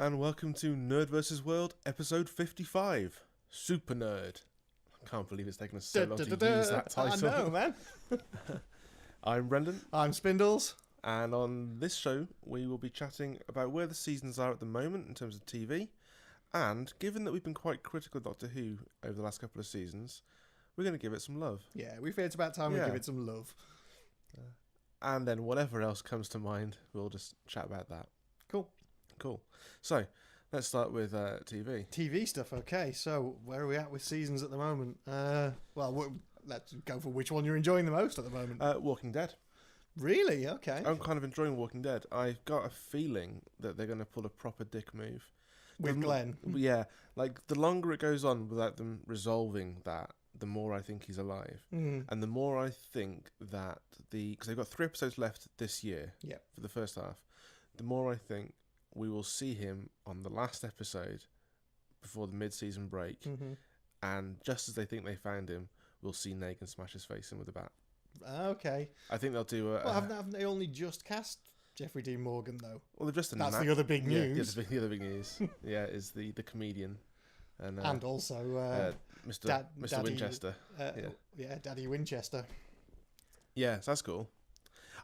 and welcome to NerdVsWorld episode 55, Supernerd. I can't believe it's taken us so long to use that title. I know, man. I'm Brendan. I'm Spindles. And on this show, we will be chatting about where the seasons are at the moment in terms of TV. And given that we've been quite critical of Doctor Who over the last couple of seasons, we're going to give it some love. Yeah, we feel it's about time we give it some love. And then whatever else comes to mind, we'll just chat about that. Cool. So, let's start with TV. TV stuff, okay. So, where are we at with seasons at the moment? Let's go for which one you're enjoying the most at the moment. Walking Dead. Really? Okay. I'm kind of enjoying Walking Dead. I've got a feeling that they're going to pull a proper dick move. With Glenn? Yeah. Like, the longer it goes on without them resolving that, the more I think he's alive. Mm. And the more I think that because they've got 3 episodes left this year for the first half, the more I think we will see him on the last episode before the mid-season break, and just as they think they found him, we'll see Negan smash his face in with a bat. Okay. I think they'll do haven't they only just cast Jeffrey Dean Morgan, though? Well, they've just announced... That's the other big news. Yeah, the other big news. Is the comedian. And also Mr. Daddy, Winchester. Daddy Winchester. Yeah, so that's cool.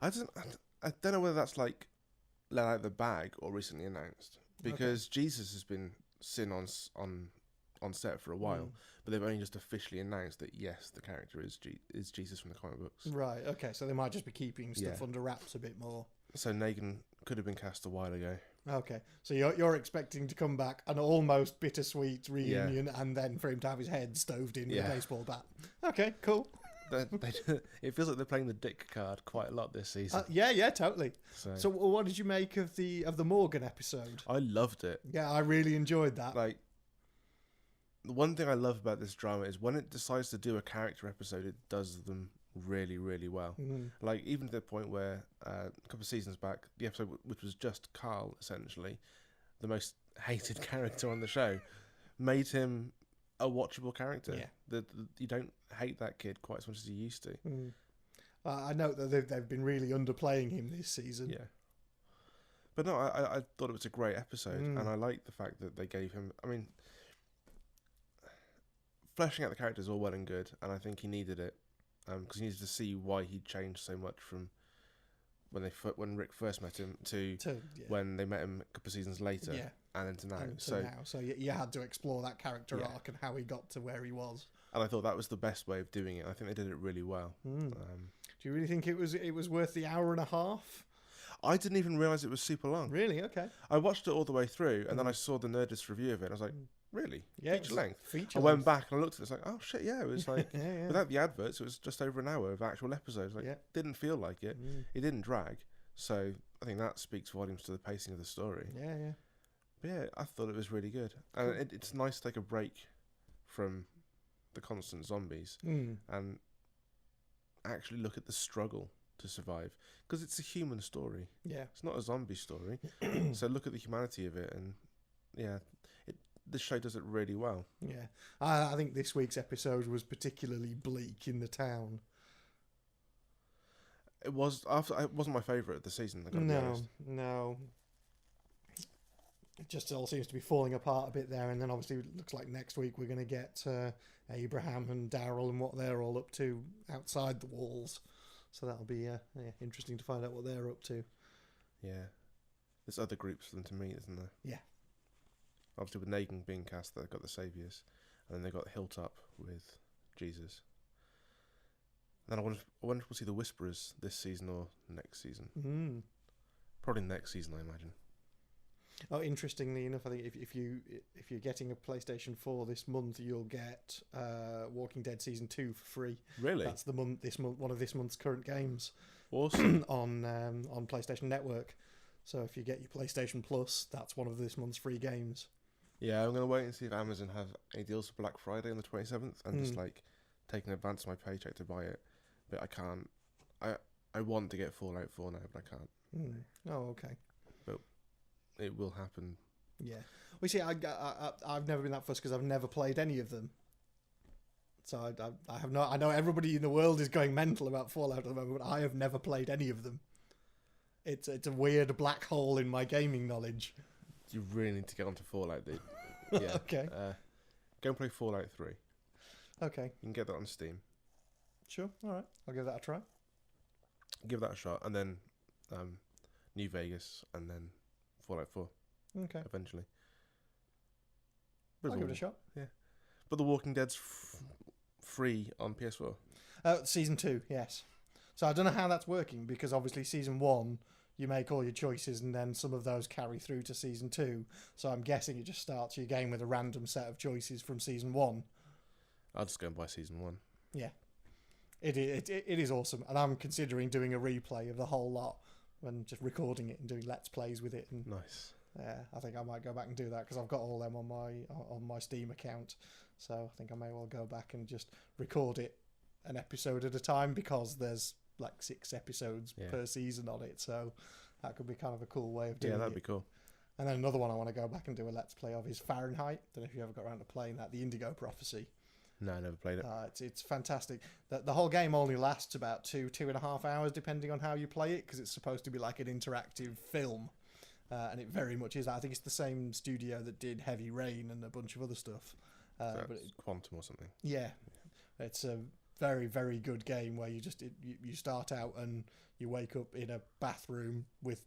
I don't know whether that's like let out the bag or recently announced, because Jesus has been seen on set for a while, but they've only just officially announced that yes, the character is Jesus from the comic books. Right. Okay. So they might just be keeping stuff under wraps a bit more. So Negan could have been cast a while ago. Okay, so you're expecting to come back an almost bittersweet reunion, and then for him to have his head stoved in with a baseball bat. Okay, cool. It feels like they're playing the dick card quite a lot this season. Yeah, totally. So what did you make of the Morgan episode? I loved it. Yeah, I really enjoyed that. Like, the one thing I love about this drama is when it decides to do a character episode, it does them really, really well. Like, even to the point where a couple of seasons back, the episode which was just Carl, essentially, the most hated character on the show, made him a watchable character. Yeah. You don't hate that kid quite as much as you used to. I know that they've been really underplaying him this season. Yeah. But no, I thought it was a great episode, and I like the fact that they gave him... I mean, fleshing out the characters all well and good, and I think he needed it. Because he needed to see why he changed so much from when Rick first met him to when they met him a couple of seasons later, and then to now. So you had to explore that character arc and how he got to where he was. And I thought that was the best way of doing it. I think they did it really well. Do you really think it was worth the hour and a half? I didn't even realise it was super long. Really? Okay. I watched it all the way through, and then I saw the Nerdist review of it, and I was like, really? Yeah, feature length? I went back and I looked at it, it's like, oh shit, yeah, it was like, without the adverts, it was just over an hour of actual episodes. Like, didn't feel like it. It didn't drag. So I think that speaks volumes to the pacing of the story. Yeah. But yeah, I thought it was really good. And it's nice to take a break from the constant zombies and actually look at the struggle to survive, because it's a human story. It's not a zombie story. So look at the humanity of it, and this show does it really well. I think this week's episode was particularly bleak in the town. It wasn't my favourite of the season. No. It just all seems to be falling apart a bit there, and then obviously it looks like next week we're going to get Abraham and Daryl and what they're all up to outside the walls. So that'll be interesting to find out what they're up to. Yeah. There's other groups for them to meet, isn't there? Yeah. Obviously with Negan being cast, they've got the Saviours. And then they've got Hilltop with Jesus. And then I wonder if we'll see the Whisperers this season or next season. Probably next season, I imagine. Oh, interestingly enough, I think if you're getting a PlayStation 4 this month, you'll get Walking Dead Season 2 for free. Really? That's one of this month's current games. Awesome. on PlayStation Network. So if you get your PlayStation Plus, that's one of this month's free games. Yeah, I'm going to wait and see if Amazon have any deals for Black Friday on the 27th and just like take an advance of my paycheck to buy it. But I can't. I want to get Fallout 4 now, but I can't. Oh, okay. But it will happen. Yeah. Well, see, I've never been that fussed because I've never played any of them. So I have not. I know everybody in the world is going mental about Fallout at the moment, but I have never played any of them. It's a weird black hole in my gaming knowledge. You really need to get onto Fallout, dude. Yeah. Okay. Go and play Fallout 3. Okay. You can get that on Steam. Sure. All right. I'll give that a try. Give that a shot, and then New Vegas, and then Fallout 4. Okay. Eventually. I'll give it a shot. Yeah. But The Walking Dead's free on PS4. Season 2, yes. So I don't know how that's working, because obviously Season 1, you make all your choices, and then some of those carry through to Season 2. So I'm guessing it just starts your game with a random set of choices from Season 1. I'll just go and buy Season 1. Yeah. It is awesome, and I'm considering doing a replay of the whole lot and just recording it and doing Let's Plays with it. And Nice. yeah, I think I might go back and do that, because I've got all them on my Steam account. So I think I may well go back and just record it an episode at a time, because there's like 6 episodes per season on it. So that could be kind of a cool way of doing it. Yeah, that'd be cool. And then another one I want to go back and do a Let's Play of is Fahrenheit. Don't know if you ever got around to playing that, the Indigo Prophecy. No, I never played it. It's fantastic. The whole game only lasts about 2.5 hours, depending on how you play it, because it's supposed to be like an interactive film. And it very much is that. I think it's the same studio that did Heavy Rain and a bunch of other stuff. But Quantum or something. Yeah. It's a very, very good game where you start out and you wake up in a bathroom with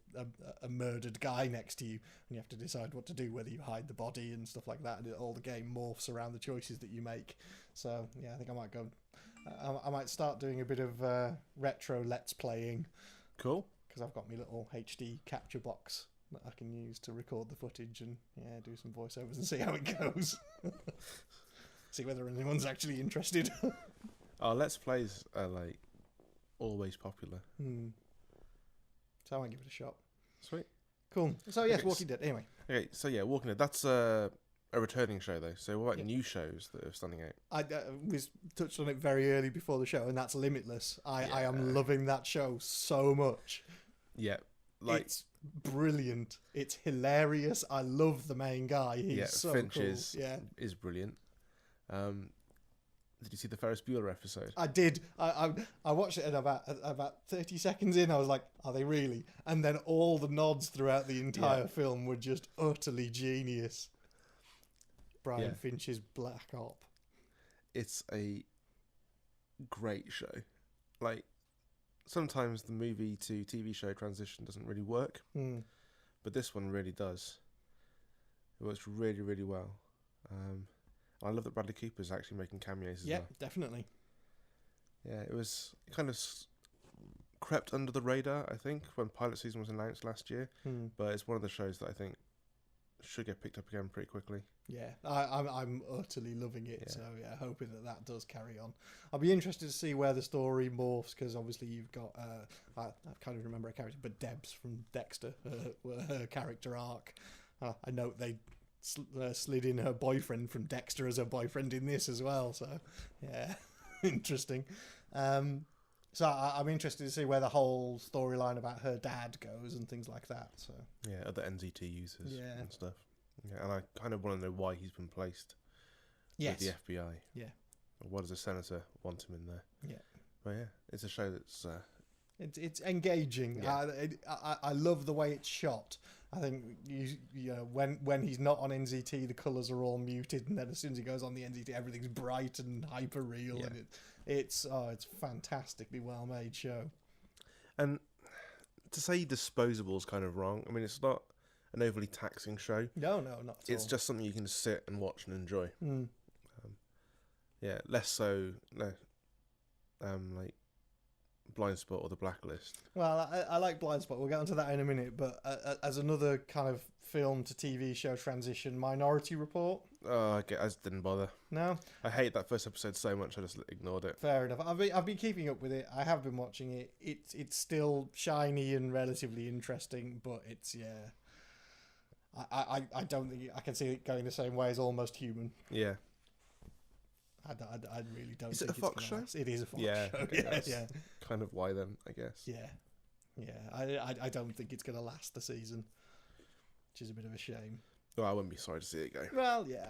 a murdered guy next to you, and you have to decide what to do, whether you hide the body and stuff like that, and all the game morphs around the choices that you make. So yeah, I think I might go. I might start doing a bit of retro Let's Playing. Cool. Because I've got my little HD capture box that I can use to record the footage and do some voiceovers and see how it goes. See whether anyone's actually interested. Oh, Let's Plays are like always popular. So I might give it a shot. Sweet. Cool. So yes, Walking Dead. Anyway. Okay, so yeah, Walking Dead. That's a returning show though. So what about new shows that are standing out? I was touched on it very early before the show, and that's Limitless. I am loving that show so much. Yeah. It's brilliant. It's hilarious. I love the main guy. He's so Finch cool. is brilliant. Did you see the Ferris Bueller episode? I did. I watched it, and about 30 seconds in, I was like, "Are they really?" And then all the nods throughout the entire film were just utterly genius. Brian Finch's Black Op. It's a great show. Like, sometimes the movie to TV show transition doesn't really work, but this one really does. It works really, really well. I love that Bradley Cooper's actually making cameos as well. Yeah, definitely. Yeah, it kind of crept under the radar, I think, when pilot season was announced last year. But it's one of the shows that I think should get picked up again pretty quickly. Yeah, I'm utterly loving it. Yeah. So yeah, hoping that does carry on. I'll be interested to see where the story morphs, because obviously you've got I can't even remember her character, but Debs from Dexter, her character arc. I note they slid in her boyfriend from Dexter as her boyfriend in this as well. So yeah, interesting. So I'm interested to see where the whole storyline about her dad goes and things like that. So yeah, other NZT users and stuff. Yeah, and I kind of want to know why he's been placed with the FBI. Yeah. Why does a senator want him in there? Yeah. But yeah, it's a show that's it's engaging. Yeah. I love the way it's shot. I think you know when he's not on NZT, the colours are all muted, and then as soon as he goes on the NZT, everything's bright and hyper real, and it's fantastically well made show. And to say disposable is kind of wrong. I mean, it's not an overly taxing show. No, not at all. It's just something you can sit and watch and enjoy. Less so like Blindspot or The Blacklist. Well, I like Blindspot. We'll get onto that in a minute. But as another kind of film to TV show transition, Minority Report. Oh, I just didn't bother. No, I hate that first episode so much. I just ignored it. Fair enough. I've been keeping up with it. I have been watching it. It's still shiny and relatively interesting, but it's I don't think I can see it going the same way as Almost Human. Yeah. I really don't. Is think it a Fox show? Last. It is a Fox show. Okay, yeah. Kind of why then, I guess. Yeah. I don't think it's going to last the season, which is a bit of a shame. Well, I wouldn't be sorry to see it go. Well, yeah,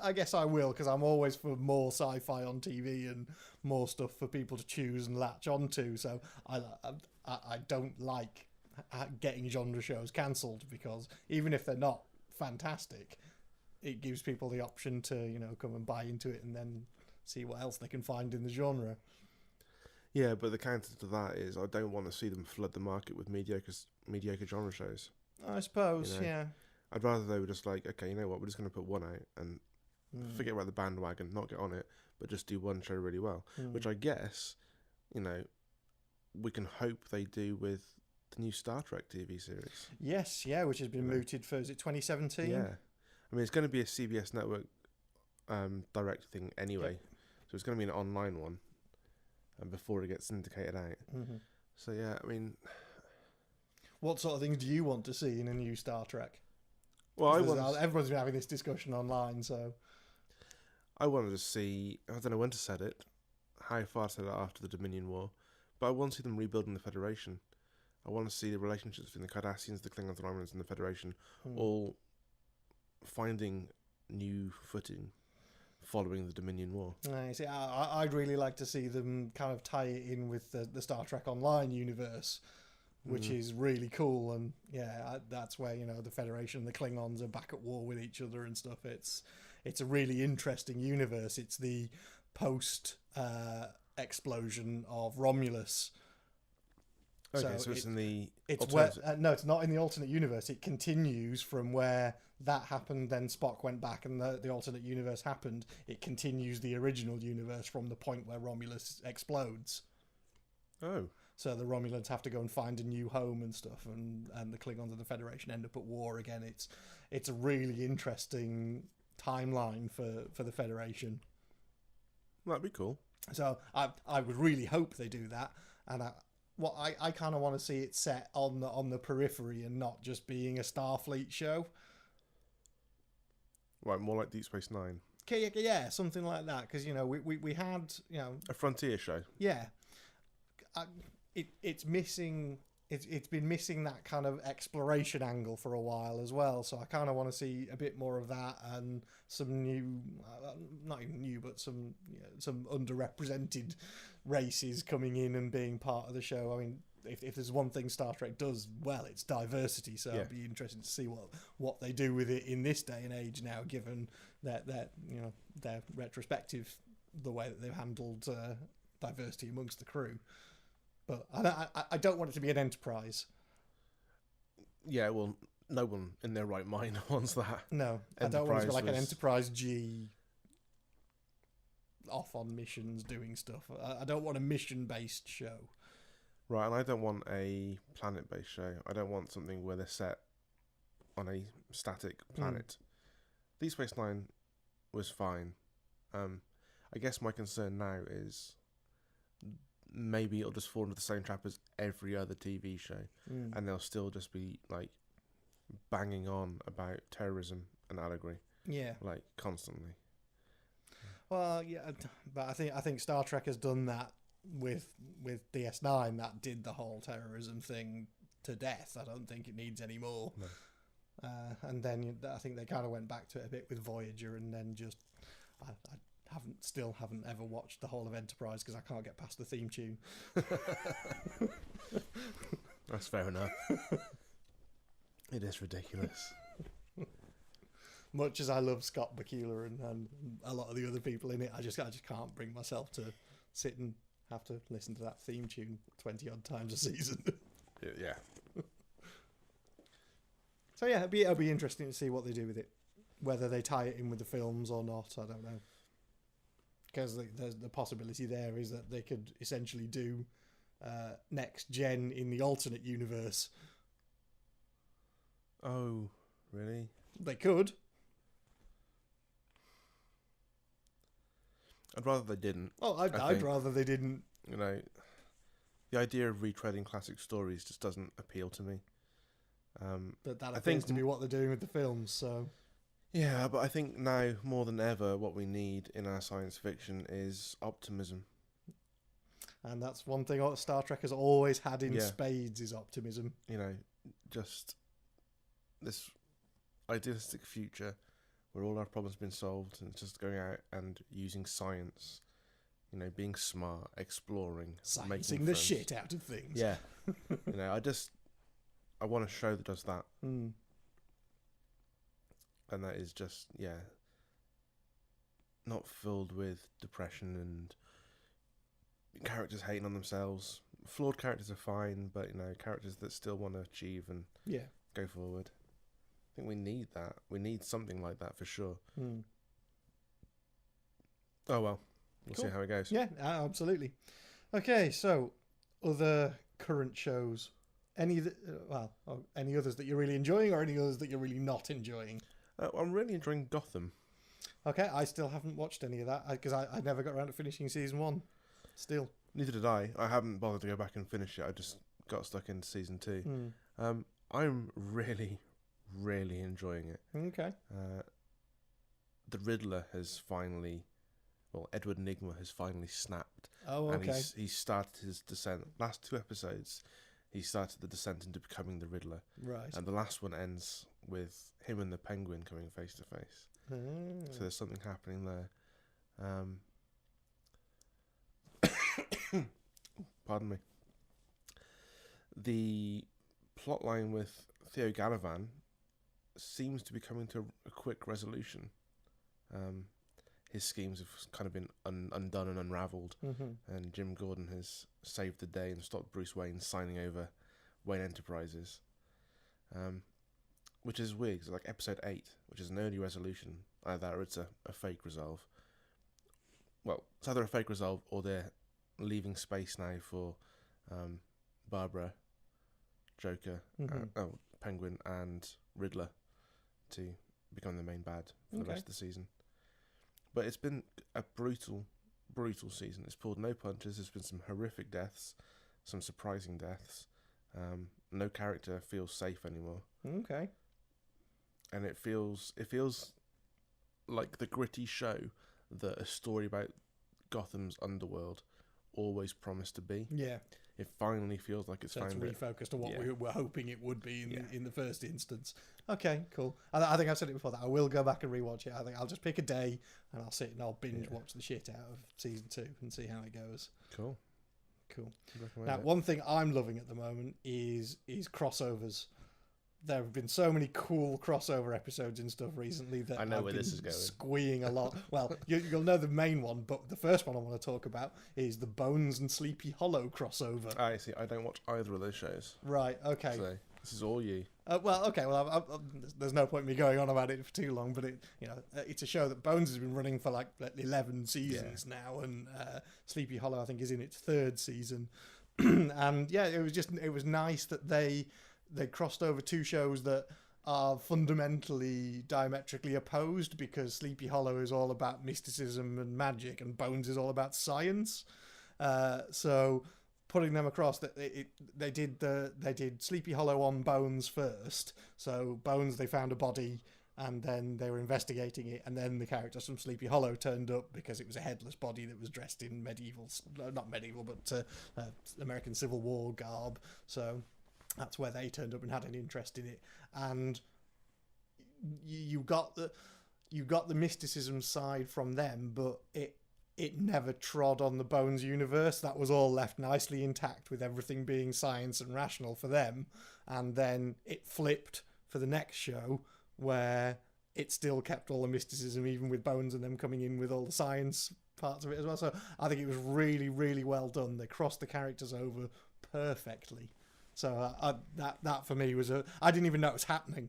I guess I will, because I'm always for more sci-fi on TV and more stuff for people to choose and latch onto. So I don't like getting genre shows cancelled, because even if they're not fantastic, it gives people the option to, come and buy into it and then see what else they can find in the genre. Yeah, but the counter to that is I don't want to see them flood the market with mediocre genre shows. I suppose, yeah. I'd rather they were just like, okay, you know what, we're just going to put one out and forget about the bandwagon, not get on it, but just do one show really well. Which I guess, we can hope they do with the new Star Trek TV series. Yes, yeah, which has been mooted for, is it 2017? Yeah. I mean, it's going to be a CBS network direct thing anyway. Yep. So it's going to be an online one before it gets syndicated out. Mm-hmm. So, yeah, I mean... What sort of things do you want to see in a new Star Trek? Well, everyone's been having this discussion online, so... I wanted to see... I don't know when to set it, how far to set it after the Dominion War, but I want to see them rebuilding the Federation. I want to see the relationships between the Cardassians, the Klingons, the Romulans, and the Federation all finding new footing following the Dominion War. See, I'd really like to see them kind of tie it in with the Star Trek Online universe, which is really cool. And that's where, the Federation and the Klingons are back at war with each other and stuff. It's a really interesting universe. It's the post explosion of Romulus. Okay, so it's in the... No, it's not in the alternate universe. It continues from where that happened, then Spock went back and the alternate universe happened. It continues the original universe from the point where Romulus explodes. Oh. So the Romulans have to go and find a new home and stuff, and the Klingons and the Federation end up at war again. It's a really interesting timeline for the Federation. That'd be cool. So I would really hope they do that, and I kind of want to see it set on the periphery and not just being a Starfleet show. Right, more like Deep Space Nine. Yeah, something like that. Because we had a frontier show. Yeah, it's missing. It's been missing that kind of exploration angle for a while as well. So I kind of want to see a bit more of that and some new, not even new, but some underrepresented races coming in and being part of the show. I mean, if there's one thing Star Trek does well, it's diversity. So it'd be interesting to see what they do with it in this day and age now, given that their retrospective, the way that they've handled diversity amongst the crew. But I don't want it to be an Enterprise. Yeah, well, no one in their right mind wants that. No, I don't want it to be like an Enterprise G off on missions doing stuff. I don't want a mission-based show. Right, and I don't want a planet-based show. I don't want something where they're set on a static planet. Deep Space Nine was fine. I guess my concern now is maybe it'll just fall into the same trap as every other TV show, and they'll still just be like banging on about terrorism and allegory, like constantly. Well, yeah, but I think Star Trek has done that with DS9. That did the whole terrorism thing to death. I don't think it needs any more. No. And then I think they kind of went back to it a bit with Voyager, and then just I haven't ever watched the whole of Enterprise because I can't get past the theme tune. That's fair enough. It is ridiculous. Much as I love Scott Bakula and a lot of the other people in it, I just can't bring myself to sit and have to listen to that theme tune 20 odd times a season. Yeah. So yeah, it'll be interesting to see what they do with it, whether they tie it in with the films or not. I don't know, because the possibility there is that they could essentially do Next Gen in the alternate universe. Oh, really? They could. I'd rather they didn't. Oh, I'd rather they didn't. The idea of retreading classic stories just doesn't appeal to me. But that appears to be what they're doing with the films, so... Yeah, but I think now, more than ever, what we need in our science fiction is optimism. And that's one thing Star Trek has always had in spades, is optimism. Just this idealistic future where all our problems have been solved, and it's just going out and using science, being smart, exploring, sciencing the shit out of things. Yeah. I want a show that does that. and that is just not filled with depression and characters hating on themselves. Flawed characters are fine, but characters that still want to achieve and go forward. I think we need that. We need something like that for sure. Oh well, we'll see how it goes. Yeah, absolutely. Okay, so other current shows. Any others that you're really enjoying, or any others that you're really not enjoying? I'm really enjoying Gotham. Okay, I still haven't watched any of that because I never got around to finishing season 1. Still. Neither did I. I haven't bothered to go back and finish it. I just got stuck into season 2. I'm really, really enjoying it. Okay. The Riddler has finally... Well, Edward Nygma has finally snapped. Oh, okay. And he's started his descent. Last 2 episodes, he started the descent into becoming the Riddler. Right. And the last one ends with him and the Penguin coming face to face. So there's something happening there. Pardon me. The plotline with Theo Galavan seems to be coming to a quick resolution. His schemes have kind of been undone and unravelled, and Jim Gordon has saved the day and stopped Bruce Wayne signing over Wayne Enterprises, which is weird. It's like episode 8, which is an early resolution. Either it's a fake resolve. Well, it's either a fake resolve or they're leaving space now for Barbara, Joker, Penguin, and Riddler to become the main bad for the rest of the season. But it's been a brutal season. It's pulled no punches. There's been some horrific deaths, some surprising deaths. No character feels safe anymore. Okay. And it feels like the gritty show that a story about Gotham's underworld always promised to be. Yeah. It finally feels like it's found it. Refocused on what we were hoping it would be in the first instance. Okay, cool. I think I've said it before that I will go back and rewatch it. I think I'll just pick a day and I'll sit and I'll binge watch the shit out of season 2 and see how it goes. Cool. Now, one thing I'm loving at the moment is crossovers. There have been so many cool crossover episodes and stuff recently that I know I've where been this is going. Squeeing a lot. Well, you'll know the main one, but the first one I want to talk about is the Bones and Sleepy Hollow crossover. I see. I don't watch either of those shows. Right. Okay. So this is all you. Well, there's no point in me going on about it for too long, but it's a show that Bones has been running for like 11 seasons now, and Sleepy Hollow I think is in its 3rd season. And it was nice that they crossed over 2 shows that are fundamentally diametrically opposed, because Sleepy Hollow is all about mysticism and magic and Bones is all about science. So putting them across, that they did Sleepy Hollow on Bones first. So Bones, they found a body and then they were investigating it, and then the characters from Sleepy Hollow turned up because it was a headless body that was dressed in not medieval, but American Civil War garb. So that's where they turned up and had an interest in it. And you got the mysticism side from them, but it never trod on the Bones universe. That was all left nicely intact, with everything being science and rational for them. And then it flipped for the next show, where it still kept all the mysticism, even with Bones and them coming in with all the science parts of it as well. So I think it was really, really well done. They crossed the characters over perfectly. So that for me was I didn't even know it was happening.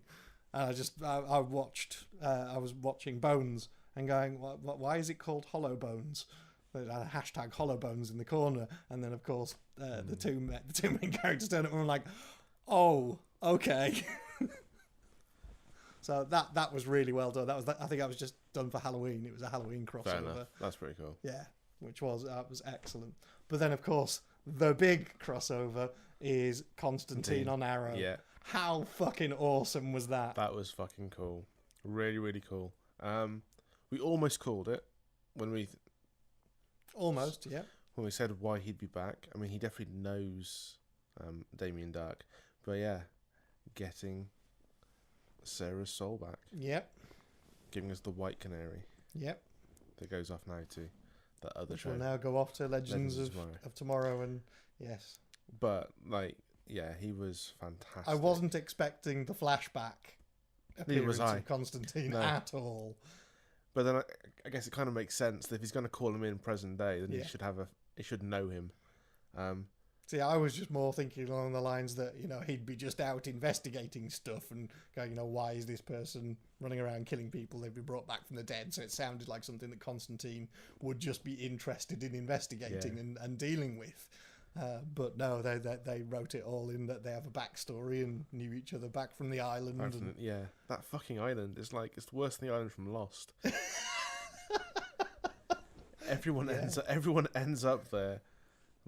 I was watching Bones and going, why is it called Hollow Bones? There's a hashtag Hollow Bones in the corner, and then of course the two main characters turn up and I'm like, oh, okay. So that was really well done. I think that was just done for Halloween. It was a Halloween crossover. Fair enough. That's pretty cool. Yeah, which was excellent. But then of course the big crossover is Constantine on Arrow. Yeah. How fucking awesome was that? That was fucking cool. Really, really cool. We almost called it when we... Almost, yeah. When we said why he'd be back. I mean, he definitely knows Damien Dark. But yeah, getting Sarah's soul back. Yep. Giving us the White Canary. Yep. That goes off now to that other Which show. will now go off to Legends of Tomorrow, and yes. But, he was fantastic. I wasn't expecting the flashback appearance of Constantine at all. But then I guess it kind of makes sense that if he's going to call him in present day, then he should know him. See, I was just more thinking along the lines that, he'd be just out investigating stuff and going, why is this person running around killing people? They've been brought back from the dead. So it sounded like something that Constantine would just be interested in investigating and dealing with. But no, they wrote it all in that they have a backstory and knew each other back from the island. That fucking island is it's worse than the island from Lost. Everyone ends up there.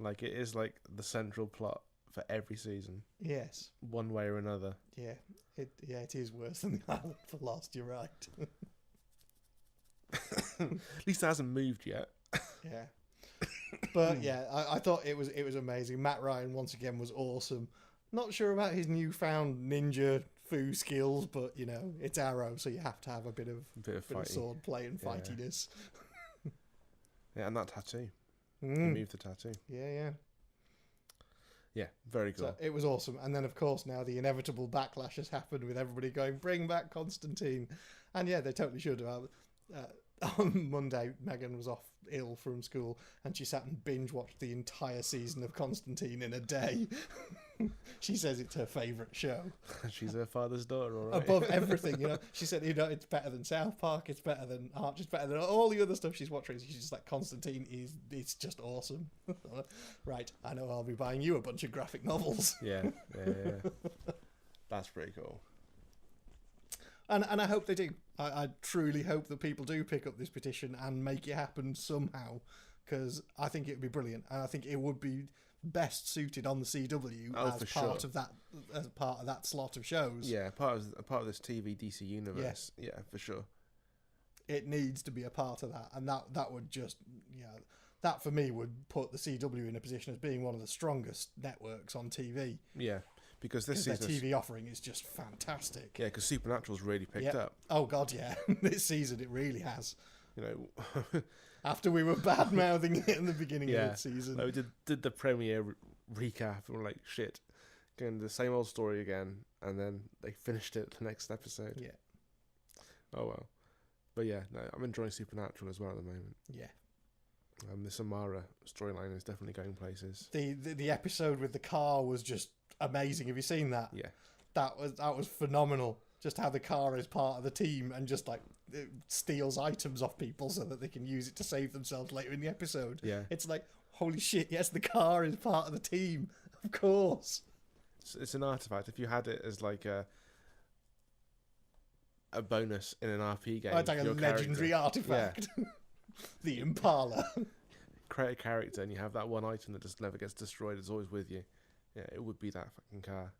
Like, it is like the central plot for every season. Yes. One way or another. Yeah. It is worse than the island for Lost, you're right. At least it hasn't moved yet. Yeah. But yeah, I thought it was amazing. Matt Ryan once again was awesome. Not sure about his newfound ninja foo skills, but it's Arrow, so you have to have a bit of sword play and fightiness. Yeah, and that tattoo. He moved the tattoo. Yeah. Yeah, very cool. So it was awesome. And then, of course, now the inevitable backlash has happened with everybody going, bring back Constantine. And yeah, they totally should have. On Monday, Megan was off ill from school and she sat and binge watched the entire season of Constantine in a day. She says it's her favourite show. She's her father's daughter, all right. Above everything, She said, it's better than South Park, it's better than Arch, it's better than all the other stuff she's watching. She's just like, Constantine it's just awesome. Right, I know I'll be buying you a bunch of graphic novels. Yeah. That's pretty cool. And I hope they do. I truly hope that people do pick up this petition and make it happen somehow, because I think it would be brilliant, and I think it would be best suited on the CW as part of that slot of shows. Yeah, part of this TV DC universe. Yeah, for sure. It needs to be a part of that, and that would just that for me would put the CW in a position as being one of the strongest networks on TV. Yeah. Because this season their TV offering is just fantastic. Yeah, because Supernatural's really picked up. Oh god, yeah. This season it really has. After we were bad mouthing it in the beginning of the season, we did the premiere recap and we're like, shit, going the same old story again, and then they finished it the next episode. Yeah. Oh well, but yeah, no, I'm enjoying Supernatural as well at the moment. Yeah. The Samara storyline is definitely going places. The episode with the car was just amazing. Have you seen that? Yeah. That was phenomenal. Just how the car is part of the team and just like it steals items off people so that they can use it to save themselves later in the episode. Yeah. It's like, holy shit, yes, the car is part of the team. Of course. It's an artifact. If you had it as like a bonus in an RP game. It's like a legendary artifact. Yeah. The Impala. Create a character and you have that one item that just never gets destroyed. It's always with you. Yeah, it would be that fucking car.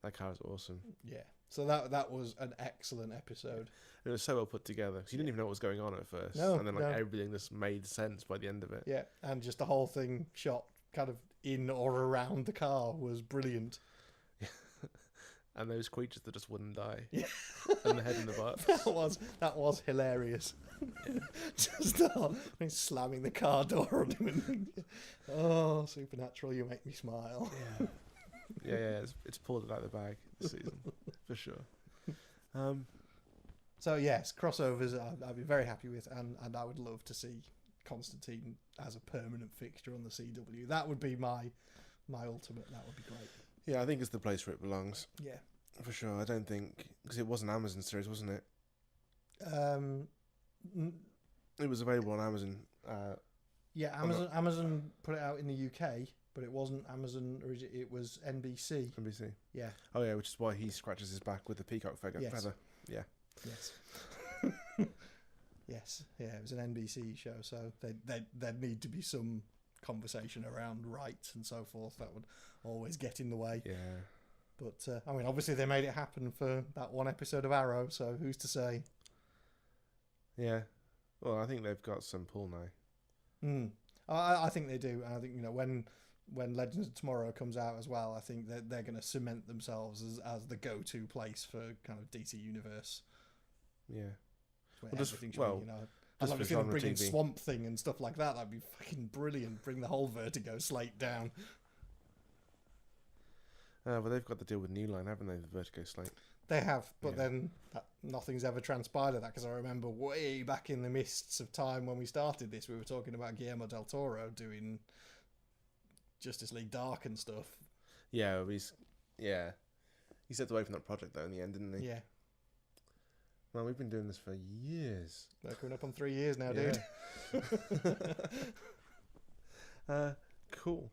That car is awesome. Yeah. So that was an excellent episode. It was so well put together. Because you didn't even know what was going on at first. No, and then everything just made sense by the end of it. Yeah, and just the whole thing shot kind of in or around the car was brilliant. And those creatures that just wouldn't die. Yeah. And the head in the butt. That was hilarious. Yeah. Just slamming the car door on him. Oh, Supernatural, you make me smile. Yeah. Yeah, it's pulled it out of the bag this season. For sure. So yes, crossovers I'd be very happy with, and I would love to see Constantine as a permanent fixture on the CW. That would be my ultimate. That would be great. Yeah, I think it's the place where it belongs. Yeah. For sure. I don't think... Because it was an Amazon series, wasn't it? It was available on Amazon. Yeah, Amazon put it out in the UK, but it wasn't Amazon... It was NBC. NBC. Yeah. Oh, yeah, which is why he scratches his back with the peacock feather. Yes. Yeah. Yes. Yes. Yeah, it was an NBC show, so there'd need to be some conversation around rights and so forth that would always get in the way. Yeah. But, I mean, obviously they made it happen for that one episode of Arrow, so who's to say? Yeah. Well, I think they've got some pull now. I think they do. And I think, when Legends of Tomorrow comes out as well, I think that they're going to cement themselves as the go-to place for kind of DC Universe. Yeah. I'd like to see them bring in Swamp Thing and stuff like that. That'd be fucking brilliant. Bring the whole Vertigo slate down. Well, they've got to deal with New Line, haven't they? The Vertigo slate. They have, but Yeah. then nothing's ever transpired of that, because I remember way back in the mists of time when we started this, we were talking about Guillermo del Toro doing Justice League Dark and stuff. Yeah, he stepped away from that project though in the end, didn't he? Yeah. Well, we've been doing this for years. We're coming up on 3 years now, dude. Cool.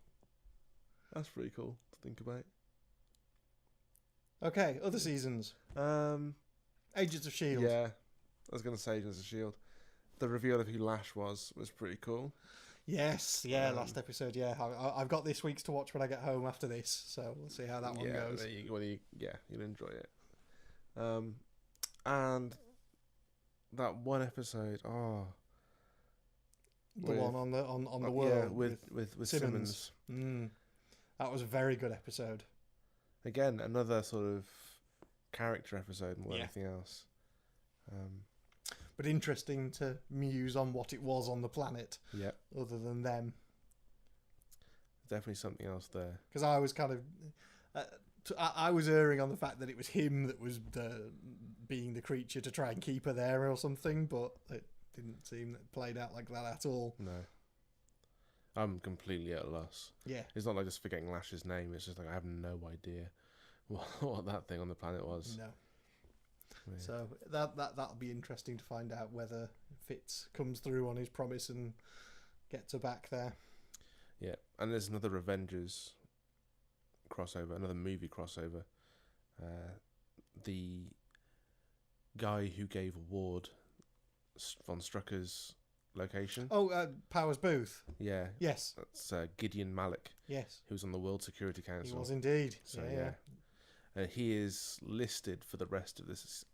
That's pretty cool to think about. Okay, other seasons. Agents of S.H.I.E.L.D. Yeah, I was going to say Agents of S.H.I.E.L.D. The reveal of who Lash was pretty cool. Yes, last episode, yeah. I've got this week's to watch when I get home after this, so we'll see how that one goes. You'll enjoy it. And that one episode, the one on the world with Simmons. That was a very good episode. Again, another sort of character episode more than anything else. But interesting to muse on what it was on the planet. Yeah. Other than them. Definitely something else there. Because I was kind of... I was erring on the fact that it was him that was being the creature to try and keep her there or something, but it didn't seem that it played out like that at all. No. I'm completely at a loss. Yeah. It's not like just forgetting Lash's name. It's just like I have no idea what that thing on the planet was. No. Yeah. So that'll be interesting to find out whether Fitz comes through on his promise and gets her back there. Yeah, and there's another Avengers crossover, another movie crossover. The guy who gave Ward von Strucker's location. Oh, Powers Booth. Yeah. Yes. That's Gideon Malik. Yes. Who's on the World Security Council. He was indeed. So yeah. He is listed for the rest of this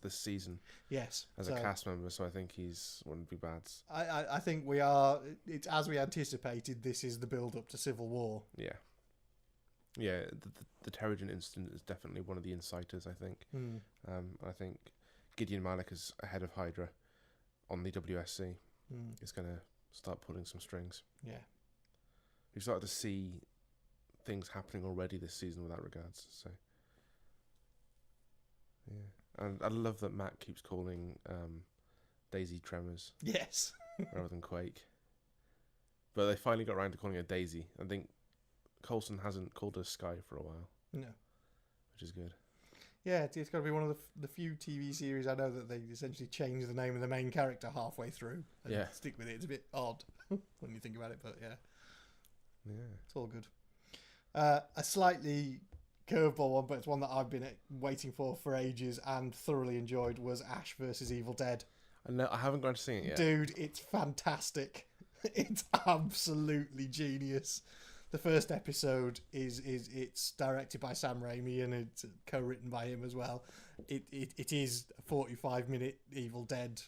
season. Yes. As a cast member, so I think he's wouldn't be bad. I think we are. It's as we anticipated. This is the build up to Civil War. Yeah. Yeah, the Terrigen incident is definitely one of the inciters, I think. I think Gideon Malik is ahead of Hydra on the WSC. Is going to start pulling some strings. Yeah. We've started to see things happening already this season with that regards. So, yeah. And I love that Matt keeps calling Daisy Tremors. Yes. rather than Quake. But they finally got around to calling her Daisy. I think Coulson hasn't called her Sky for a while. No. Which is good. Yeah, it's got to be one of the few TV series I know that they essentially change the name of the main character halfway through and stick with it. It's a bit odd when you think about it, but yeah. It's all good. A slightly curveball one, but it's one that I've been waiting for ages and thoroughly enjoyed, was Ash versus Evil Dead. I haven't gone to see it yet. Dude, it's fantastic. It's absolutely genius. The first episode it's directed by Sam Raimi and it's co-written by him as well. It is a 45-minute Evil Dead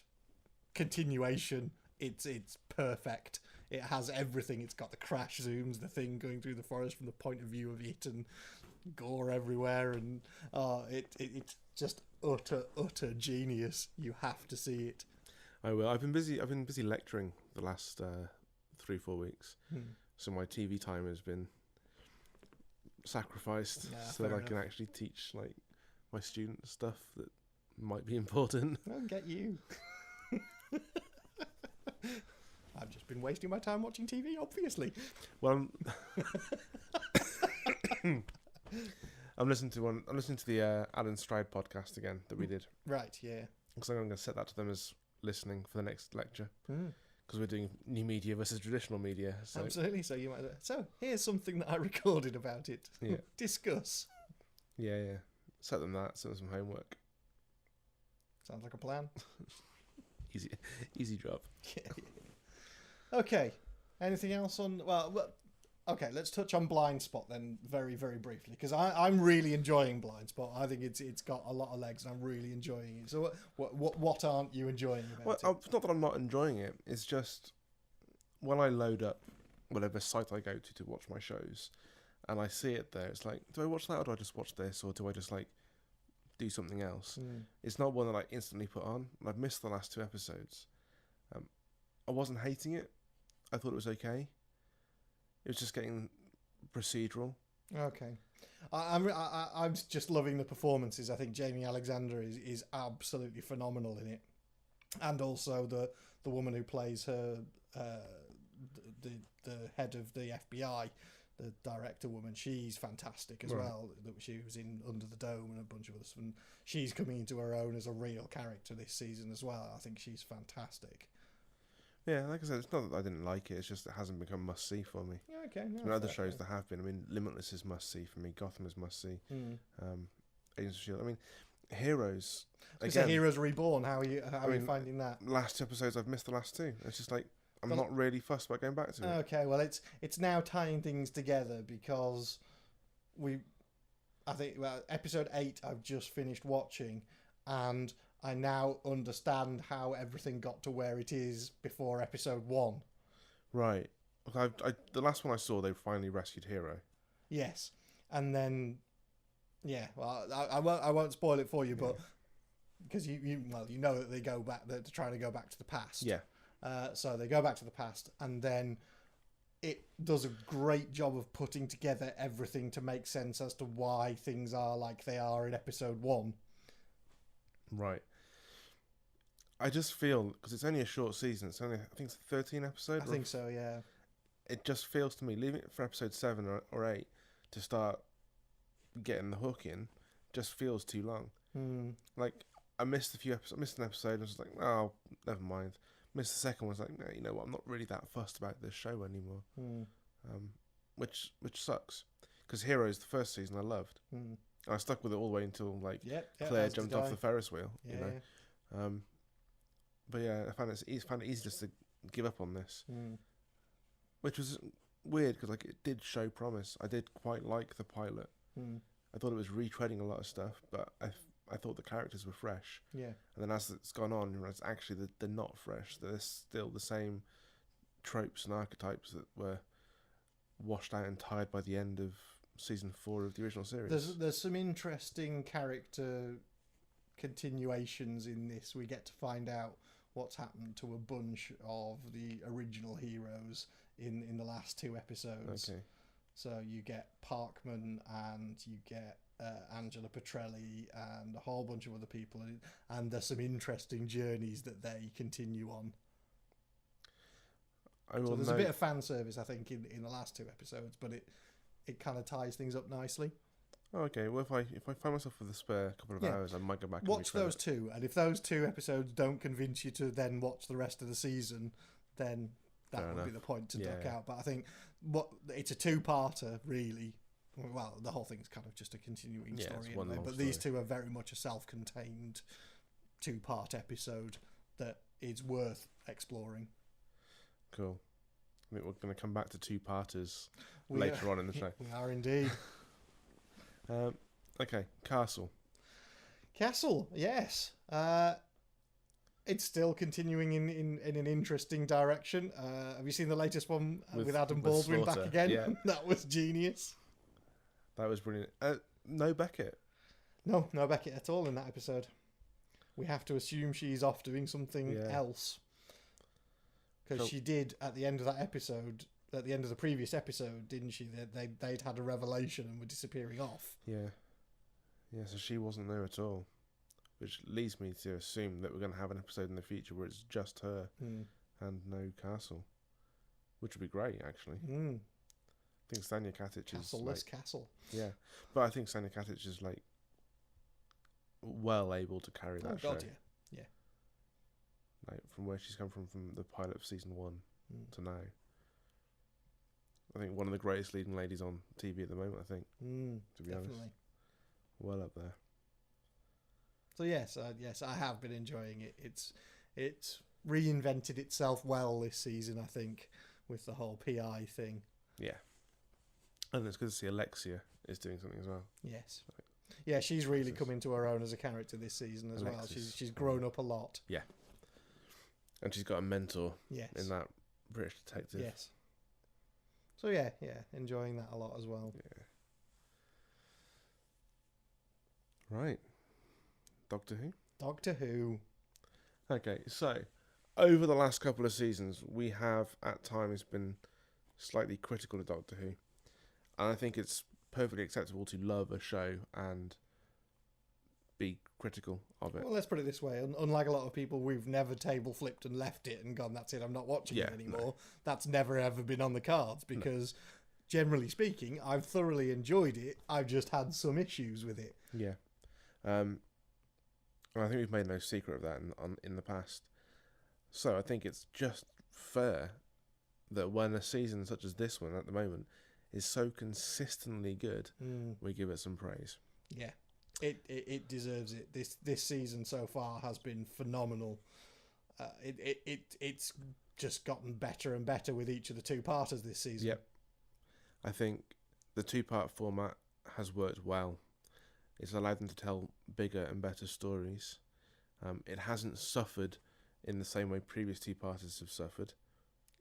continuation. It's perfect. It has everything. It's got the crash zooms, the thing going through the forest from the point of view of it, and gore everywhere, and it's just utter genius. You have to see it. I will. I've been busy lecturing the last 3-4 weeks. So my TV time has been sacrificed so that I can actually teach like my students stuff that might be important. I'll get you. I've just been wasting my time watching TV, obviously. Well, I'm listening to the Alan Stride podcast again that we did. Right, yeah. Because I'm going to set that to them as listening for the next lecture. Because we're doing new media versus traditional media. So. Absolutely. So you might. So here's something that I recorded about it. Yeah. Discuss. Yeah. Set them some homework. Sounds like a plan. Easy job. Okay. Anything else on? Well, okay. Let's touch on Blindspot then, very very briefly, because I'm really enjoying Blindspot. I think it's got a lot of legs, and I'm really enjoying it. So what aren't you enjoying about it? It's not that I'm not enjoying it. It's just when I load up whatever site I go to watch my shows, and I see it there, it's like, do I watch that or do I just watch this, or do I just like do something else? It's not one that I instantly put on. I've missed the last 2 episodes. I wasn't hating it. I thought it was okay. It was just getting procedural. Okay. I'm just loving the performances. I think Jamie Alexander is absolutely phenomenal in it, and also the woman who plays her, the head of the FBI, the director woman. She's fantastic as well. That she was in Under the Dome and a bunch of other stuff. And she's coming into her own as a real character this season as well. I think she's fantastic. Yeah, like I said, it's not that I didn't like it. It's just it hasn't become must see for me. Yeah, okay. No, There's been other shows that have been. I mean, Limitless is must see for me. Gotham is must see. Agents of Shield. I mean, Heroes. Again, Heroes Reborn. How are you finding that? Last 2 episodes, I've missed the last 2. It's just like I'm not really fussed about going back to it. Okay, well, it's now tying things together because I think episode 8 I've just finished watching, and I now understand how everything got to where it is before episode 1. Right. The last one I saw, they finally rescued Hero. Yes, and then well, I won't spoil it for you, but because you know that they go back, they're trying to go back to the past. Yeah. So they go back to the past, and then it does a great job of putting together everything to make sense as to why things are like they are in episode 1. Right. I just feel, because it's only a short season, it's only, I think it's 13 episodes. I think so, yeah. It just feels to me, leaving it for episode 7 or 8 to start getting the hook in, just feels too long. Like, I missed a few episodes, I missed an episode, and I was like, oh, never mind. Missed the second one, I was like, no, you know what, I'm not really that fussed about this show anymore. Which sucks. Because Heroes, the first season, I loved. I stuck with it all the way until, like, Claire jumped off the Ferris wheel, you know. But yeah, I found it easy just to give up on this, which was weird because like it did show promise. I did quite like the pilot. I thought it was retreading a lot of stuff, but I thought the characters were fresh. Yeah. And then as it's gone on, you realize actually they're not fresh. They're still the same tropes and archetypes that were washed out and tired by the end of season 4 of the original series. There's some interesting character continuations in this. We get to find out what's happened to a bunch of the original heroes in the last 2 episodes. Okay. So you get Parkman and you get Angela Petrelli and a whole bunch of other people, and there's some interesting journeys that they continue on. So there's a bit of fan service, I think, in the last 2 episodes, but it kind of ties things up nicely. Okay, well, if I find myself with a spare couple of hours, I might go back and watch those 2, and if those 2 episodes don't convince you to then watch the rest of the season, then that would be the point to duck out. But I think it's a 2-parter, really. Well, the whole thing's kind of just a continuing story anyway, but these 2 are very much a self-contained 2-part episode that is worth exploring. Cool. I think we're going to come back to 2-parters later on in the show. We are indeed. Okay, Castle, yes. It's still continuing in an interesting direction. Have you seen the latest one with Adam Baldwin back again? Yeah. That was genius. That was brilliant. No Beckett. No Beckett at all in that episode. We have to assume she's off doing something else. Because she did at the end of that episode, at the end of the previous episode, didn't she? They'd had a revelation and were disappearing off. Yeah. Yeah, so she wasn't there at all. Which leads me to assume that we're going to have an episode in the future where it's just her and no Castle. Which would be great, actually. I think Stanya Katic is... Castle-less Castle. Yeah. But I think Stanya Katic is, like, well able to carry that show. Yeah. Like, from where she's come from the pilot of season 1 to now. I think one of the greatest leading ladies on TV at the moment, I think. To be honest. Well up there. So yes, I have been enjoying it. It's reinvented itself well this season, I think, with the whole PI thing. Yeah. And it's good to see Alexia is doing something as well. Yes. Yeah, she's really come into her own as a character this season as well. She's grown up a lot. Yeah. And she's got a mentor in that British detective. Yes. So yeah, enjoying that a lot as well. Yeah. Right. Doctor Who. Okay, so over the last couple of seasons, we have at times been slightly critical of Doctor Who. And I think it's perfectly acceptable to love a show and be critical of it. Well, let's put it this way. Unlike a lot of people, we've never table flipped and left it and gone, that's it, I'm not watching it anymore. No. That's never, ever been on the cards because, generally speaking, I've thoroughly enjoyed it. I've just had some issues with it. Yeah. And I think we've made no secret of that in the past. So I think it's just fair that when a season such as this one at the moment is so consistently good, we give it some praise. Yeah. It deserves it. This season so far has been phenomenal. It's just gotten better and better with each of the two-parters this season. Yep. I think the two-part format has worked well. It's allowed them to tell bigger and better stories. It hasn't suffered in the same way previous two-parters have suffered.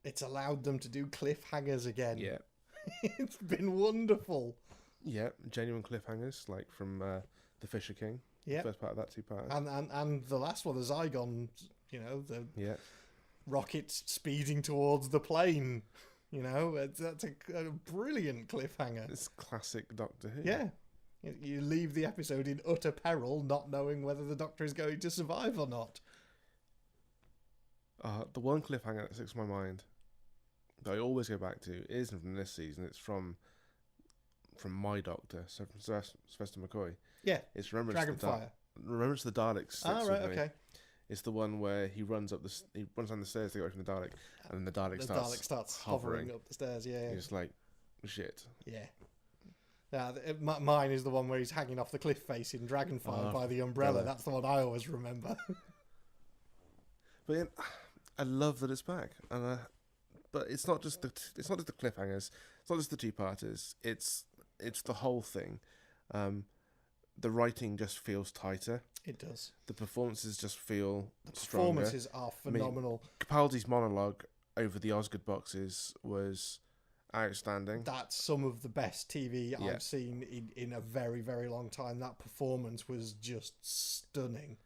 It's allowed them to do cliffhangers again. Yeah. It's been wonderful. Yeah, genuine cliffhangers, like from The Fisher King. Yeah. First part of that two-part. And the last one, the Zygon, the yeah. rockets speeding towards the plane. That's a brilliant cliffhanger. It's classic Doctor Who. Yeah. You leave the episode in utter peril, not knowing whether the Doctor is going to survive or not. The one cliffhanger that sticks in my mind that I always go back to isn't from this season. It's from my Doctor, so from Sylvester McCoy. Yeah, it's Remembrance of the Daleks. Oh, right, okay. It's the one where he runs down the stairs to get away from the Dalek, and then the Dalek starts hovering up the stairs. Yeah, It's like shit. Yeah. Mine is the one where he's hanging off the cliff face in Dragonfire by the umbrella. That's the one I always remember. But I love that it's back, and but it's not just the cliffhangers. It's not just the two-parters. It's the whole thing. The writing just feels tighter. It does. The performances just feel stronger. The performances are phenomenal. Capaldi's monologue over the Osgood boxes was outstanding. That's some of the best TV I've seen in a very, very long time. That performance was just stunning.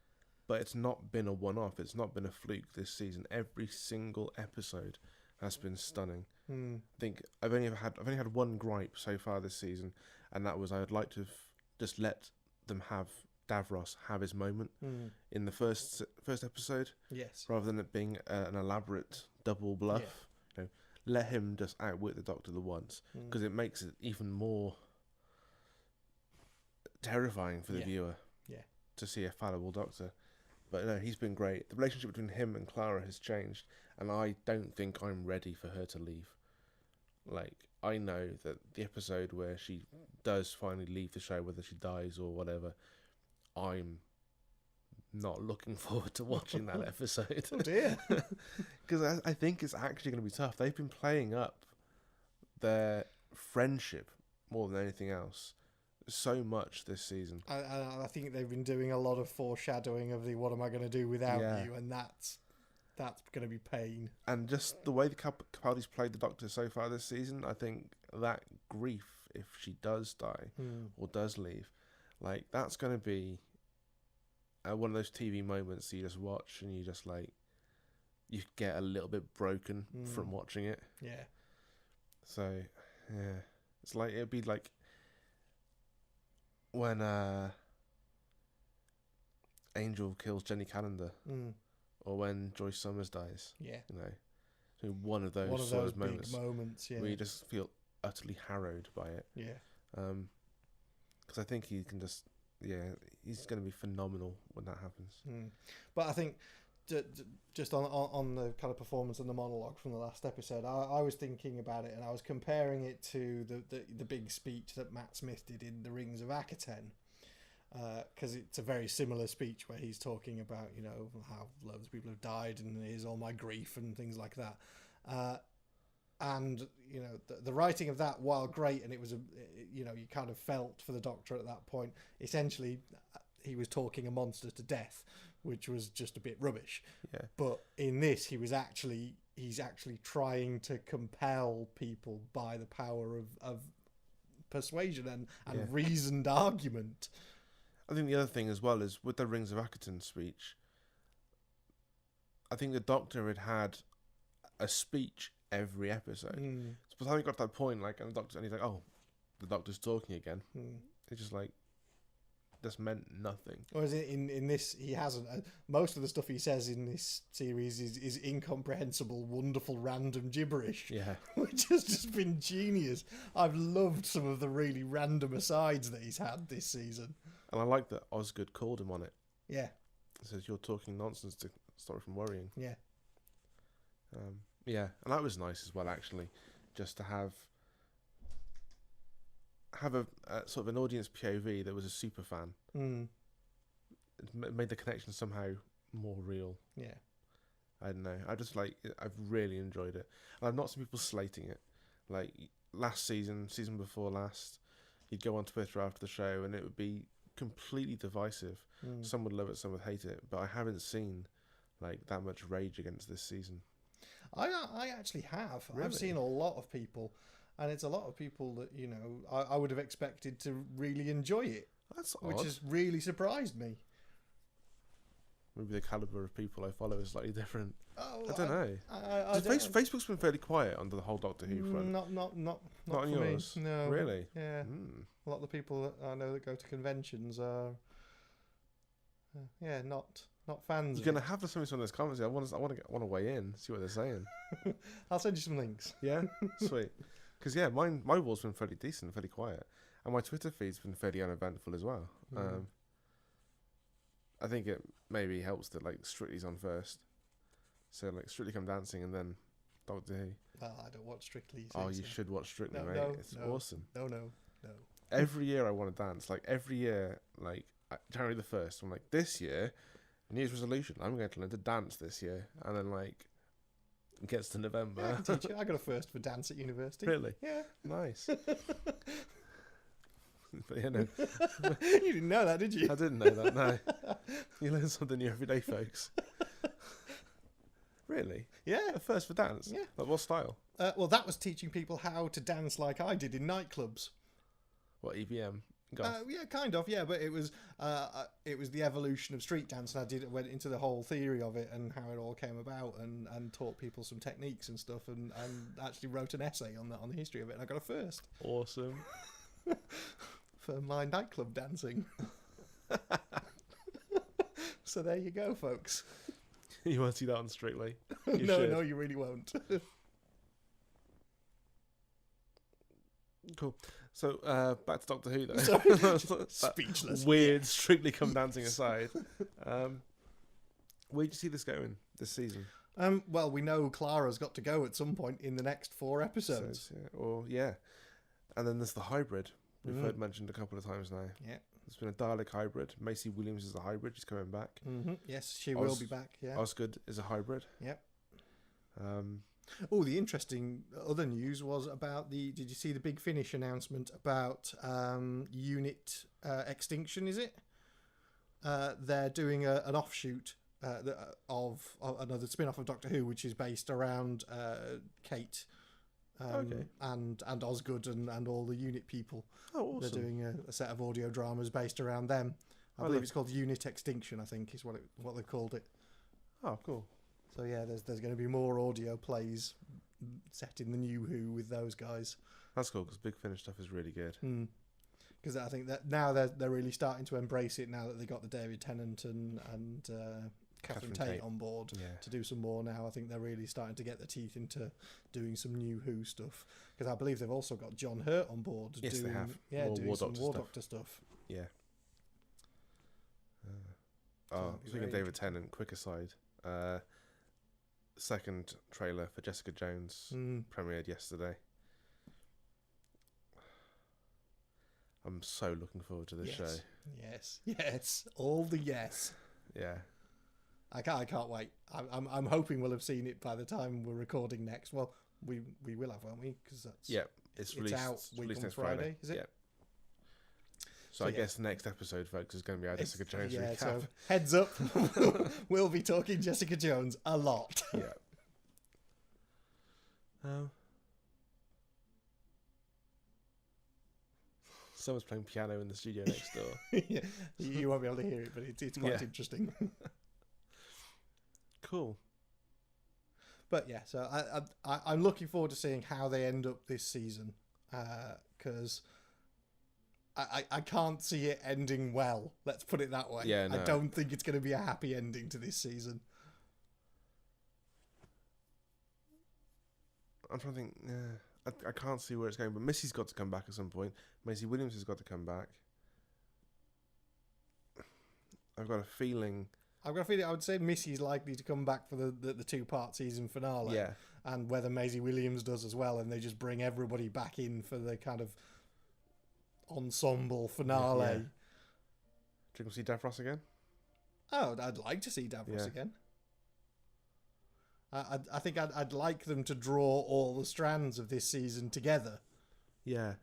But it's not been a one-off. It's not been a fluke this season. Every single episode has been stunning. I think I've only had one gripe so far this season, and that was I would like to just let them have Davros have his moment in the first episode. Yes. Rather than it being an elaborate double bluff. Yeah. Let him just outwit the Doctor the once, because it makes it even more terrifying for the viewer. Yeah. To see a fallible Doctor. But no, he's been great. The relationship between him and Clara has changed, and I don't think I'm ready for her to leave. Like, I know that the episode where she does finally leave the show, whether she dies or whatever, I'm not looking forward to watching that episode. Oh dear. Because I think it's actually going to be tough. They've been playing up their friendship more than anything else so much this season. I think they've been doing a lot of foreshadowing of the what am I going to do without you, and that's going to be pain. And just the way the Capaldi's played the Doctor so far this season, I think that grief, if she does die or does leave, like, that's going to be one of those TV moments you just watch and you just like, you get a little bit broken from watching it. Yeah. So, yeah. It's like, it'd be like when Angel kills Jenny Calendar, or when Joyce Summers dies. Yeah, so one of those sort of moments, yeah, where you just feel utterly harrowed by it. Yeah, because I think he can just, he's going to be phenomenal when that happens. But I think just on the kind of performance and the monologue from the last episode, I was thinking about it and I was comparing it to the big speech that Matt Smith did in The Rings of Akaten, because it's a very similar speech where he's talking about how loads of people have died and here's all my grief and things like that, and the writing of that, while great, and it was you kind of felt for the Doctor at that point, essentially he was talking a monster to death, which was just a bit rubbish. Yeah. But in this, he's actually trying to compel people by the power of persuasion and reasoned argument. I think the other thing as well is with the Rings of Akaten speech, I think the Doctor had a speech every episode. So by the time he got to that point, and he's like, oh, the Doctor's talking again. It's just like, this meant nothing. Or is it in this? He hasn't. Most of the stuff he says in this series is incomprehensible, wonderful, random gibberish. Yeah. Which has just been genius. I've loved some of the really random asides that he's had this season. And I like that Osgood called him on it. Yeah. He says, you're talking nonsense to stop me from worrying. Yeah. Yeah, and that was nice as well, actually, just to have a sort of an audience POV that was a super fan. It made the connection somehow more real. Yeah. I don't know. I've really enjoyed it. And I've not seen people slating it. Like, last season before last, you'd go on Twitter after the show and it would be completely divisive. Some would love it, some would hate it. But I haven't seen, like, that much rage against this season. I actually have. Really? I've seen a lot of people, and it's a lot of people that, you know, I would have expected to really enjoy it. That's odd. Which has really surprised me. Maybe the caliber of people I follow is slightly different. Oh, I don't know. Facebook's been fairly quiet under the whole Doctor Who front. Not on for yours. me. No. Really? Yeah. A lot of the people that I know that go to conventions are, not fans. You're gonna have something on this comments. I want to weigh in, see what they're saying. I'll send you some links. Yeah, sweet. Because my wall's been fairly decent, fairly quiet, and my Twitter feed's been fairly uneventful as well. I think it maybe helps that like Strictly's on first, so like Strictly Come Dancing and then Doctor Who. I don't watch Strictly. You should watch Strictly, mate. It's awesome. No. Every year I want to dance. Like every year, like January the 1st, I'm like, this year, New Year's resolution, I'm going to learn to dance this year. And then like, it gets to November. Yeah, I can teach you. I got a first for dance at university. Really? Yeah. Nice. But yeah, no. You didn't know that, did you? I didn't know that, no. You learn something new every day, folks. Really? Yeah. A first for dance? Yeah. Like what style? Well, that was teaching people how to dance like I did in nightclubs. What, EBM? Yeah, kind of. Yeah, but it was the evolution of street dance, and I went into the whole theory of it and how it all came about, and taught people some techniques and stuff, and actually wrote an essay on the history of it, and I got a first. Awesome. For my nightclub dancing. So there you go, folks. You won't see that on Strictly. No, you really won't. Cool. So back to Doctor Who, though. Sorry, speechless. Weird, Strictly Come Dancing aside. Where do you see this going this season? Well, we know Clara's got to go at some point in the next 4 episodes. Yeah. And then there's the hybrid. We've heard mentioned a couple of times now. Yeah. There's been a Dalek hybrid. Macy Williams is a hybrid. She's coming back. Yes, she will be back. Yeah. Osgood is a hybrid. Yep. The interesting other news was about did you see the Big Finish announcement about unit extinction, is it? They're doing an offshoot of another spin-off of Doctor Who, which is based around Kate and Osgood and all the unit people. Oh, awesome. They're doing a set of audio dramas based around them. I believe it's called Unit Extinction, I think is what they've called it. Oh, cool. So yeah, there's going to be more audio plays set in the new Who with those guys. That's cool because Big Finish stuff is really good. Because I think that now they're really starting to embrace it now that they got the David Tennant and Catherine Tate on board to do some more now. I think they're really starting to get their teeth into doing some new Who stuff. Because I believe they've also got John Hurt on board. Yes, they have. Yeah, doing some War Doctor stuff. Yeah. Speaking of David Tennant, quick aside. Second trailer for Jessica Jones premiered yesterday. I'm so looking forward to this show. Yes, all the yes. Yeah, I can't wait. I'm hoping we'll have seen it by the time we're recording next. Well, we will have, won't we? Because it's out week on next Friday, is it? Yeah. So I guess the next episode, folks, is going to be our Jessica Jones recap. So heads up, we'll be talking Jessica Jones a lot. Yeah. Someone's playing piano in the studio next door. Yeah, you won't be able to hear it, but it's quite interesting. Cool. But yeah, so I'm looking forward to seeing how they end up this season, because I can't see it ending well. Let's put it that way. Yeah, no. I don't think it's going to be a happy ending to this season. I'm trying to think. Yeah, I can't see where it's going. But Missy's got to come back at some point. Maisie Williams has got to come back. I've got a feeling I would say Missy's likely to come back for the 2-part season finale. Yeah. And whether Maisie Williams does as well, and they just bring everybody back in for the kind of ensemble finale. Yeah. Do you want to see Davros again? Oh, I'd like to see Davros again. I think I'd like them to draw all the strands of this season together. Yeah.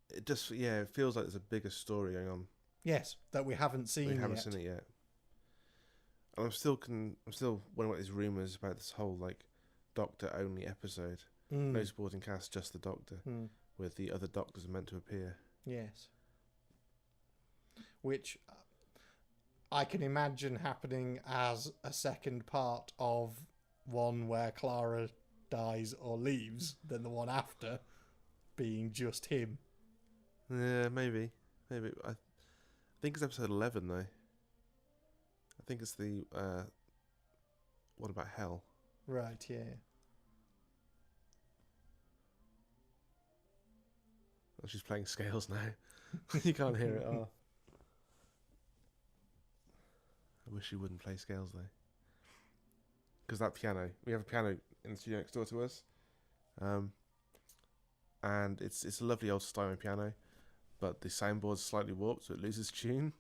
It feels like there's a bigger story going on. Yes, that we haven't seen yet. We haven't seen it yet. And I'm still wondering what these rumours about this whole Doctor only episode. No supporting cast, just the Doctor, with the other Doctors meant to appear. Yes. Which I can imagine happening as a second part of one where Clara dies or leaves, than the one after being just him. Yeah, maybe. I think it's episode 11 though. I think it's the what about Hell? Right, yeah. Oh, she's playing scales now. You can't hear it. Oh. I wish she wouldn't play scales though. Because that piano, we have a piano in the studio next door to us, and it's a lovely old Steinway piano, but the soundboard's slightly warped, so it loses tune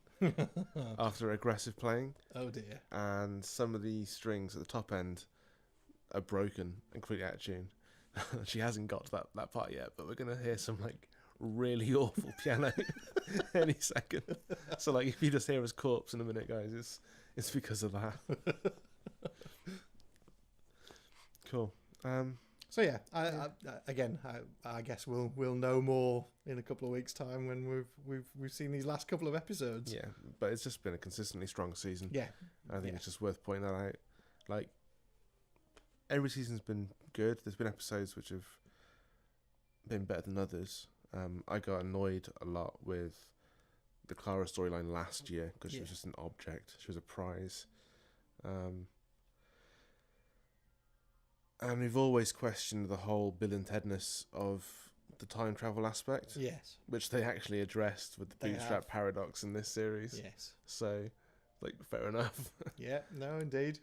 after aggressive playing. Oh dear. And some of the strings at the top end are broken and completely out of tune. She hasn't got to that part yet, but we're gonna hear some really awful piano any second. So if you just hear us corpse in a minute, guys, it's because of that. Cool. So yeah, I guess we'll know more in a couple of weeks' time when we've seen these last couple of episodes. Yeah, but it's just been a consistently strong season. Yeah, I think it's just worth pointing that out. Every season's been good. There's been episodes which have been better than others. I got annoyed a lot with the Clara storyline last year because she was just an object. She was a prize. And we've always questioned the whole Bill and Tedness of the time travel aspect. Yes. Which they actually addressed with the bootstrap paradox in this series. Yes. So, fair enough. Yeah, no, indeed.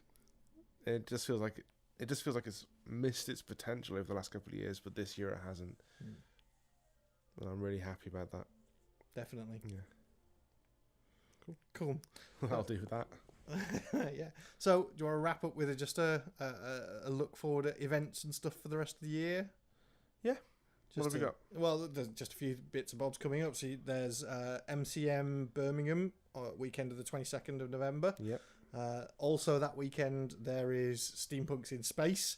It just feels like it's missed its potential over the last couple of years, but this year it hasn't. And I'm really happy about that. Definitely. Yeah. Cool. I'll do with that. Yeah. So, do you want to wrap up with just a look forward at events and stuff for the rest of the year? Yeah. What have we got? Well, there's just a few bits and bobs coming up. So there's MCM Birmingham, weekend of the 22nd of November. Yep. Also that weekend there is Steampunks in Space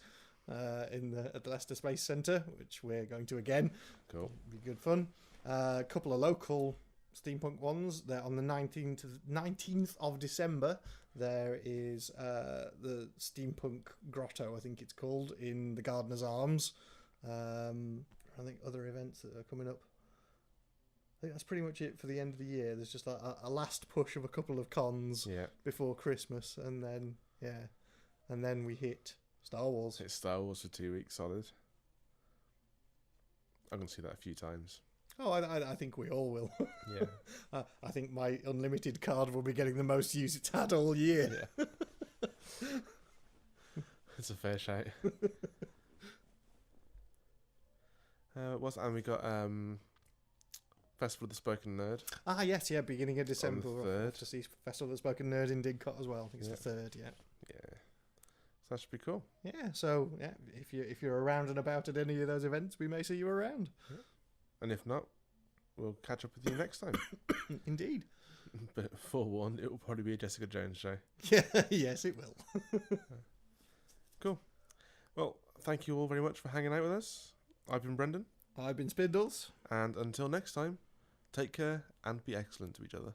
at the Leicester Space Centre, which we're going to again. Cool. It'll be good fun. A couple of local steampunk ones. They're on the 19th of December. There is the Steampunk Grotto, I think it's called, in the Gardener's Arms. I think other events that are coming up. I think that's pretty much it for the end of the year. There's just a last push of a couple of cons before Christmas, and then we hit Star Wars. Hit Star Wars for 2 weeks solid. I'm going to see that a few times. Oh, I think we all will. Yeah. I think my unlimited card will be getting the most use it's had all year. Yeah. It's a fair shout. And we got Festival of the Spoken Nerd. Ah, yes, yeah, beginning of December. On the 3rd. To see Festival of the Spoken Nerd in Didcot as well. I think it's the 3rd, yeah. Yeah. So that should be cool. Yeah, so yeah, if you're around and about at any of those events, we may see you around. Yeah. And if not, we'll catch up with you next time. Indeed. But forewarned, it will probably be a Jessica Jones show. Yeah, yes, it will. Cool. Well, thank you all very much for hanging out with us. I've been Brendan. I've been Spindles. And until next time, take care and be excellent to each other.